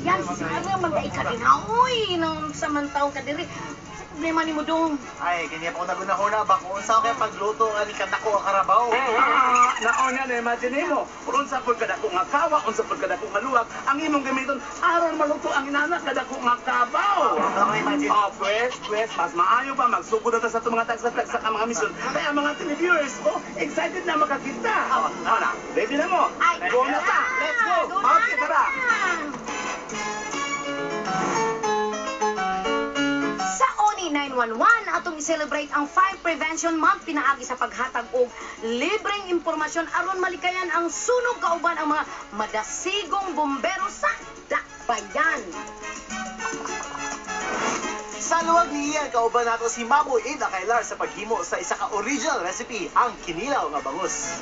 Yan, ano man ka ikadina, uy, nang samantaw ka diri. Sa problema ni mo dong. Ay, ganyan po naguna-huna ba kung saan kaya pagluto ani kadako ang karabaw. Naonya na imagine mo, kung unsa pud kadako nga kawa, unsa pud kadako nga luwak, ang imong gamiton aron maluto ang inana kadako nga kabaw. Ano imagine? Oh, pues, mas maayo pa magsugod na ta sa itong mga tagsa-tagsa ang mga mission. Kaya ang mga televiewers, excited na makakita. Ano, ready na mo? Ay, Go na ta! Let's go! Okay, tara! Sa ONI 911, atong i-celebrate ang Fire Prevention Month pinaagi sa paghatag og libreng impormasyon aron malikayan ang sunog kauban ang mga madasigong bombero sa dakbayan. Sa luwag niya, kauban nato si Mamoy Ida Kailar sa paghimo sa isa ka original recipe, ang kinilaw nga bangus.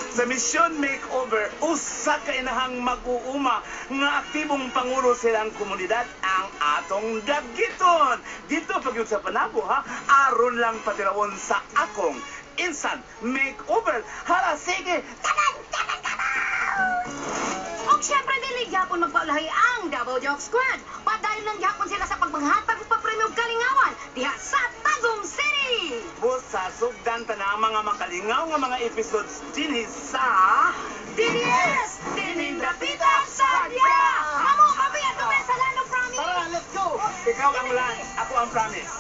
Sa Mission Makeover, usa ka inahang mag-uuma nga aktibong pangulo silang komunidad ang atong dagiton. Dito pagyud sa panabo ha, aron lang patirawon sa akong instant makeover. Hala, sige! Tanan! Og syempre dili gyapon magpaulahi ang Double Joke Squad. Padayon lang gyapon sila sa pagmanghatag og papremyo og kalingawan diha sa Tagum City. Busa, sugdan ta na ang mga makalingaw nga mga episodes dinhi sa DDS! Tinindapita sa Diya! Amo kami at sa Lano Promise! Tara, let's go! Ikaw ang ulan, ako ang promise.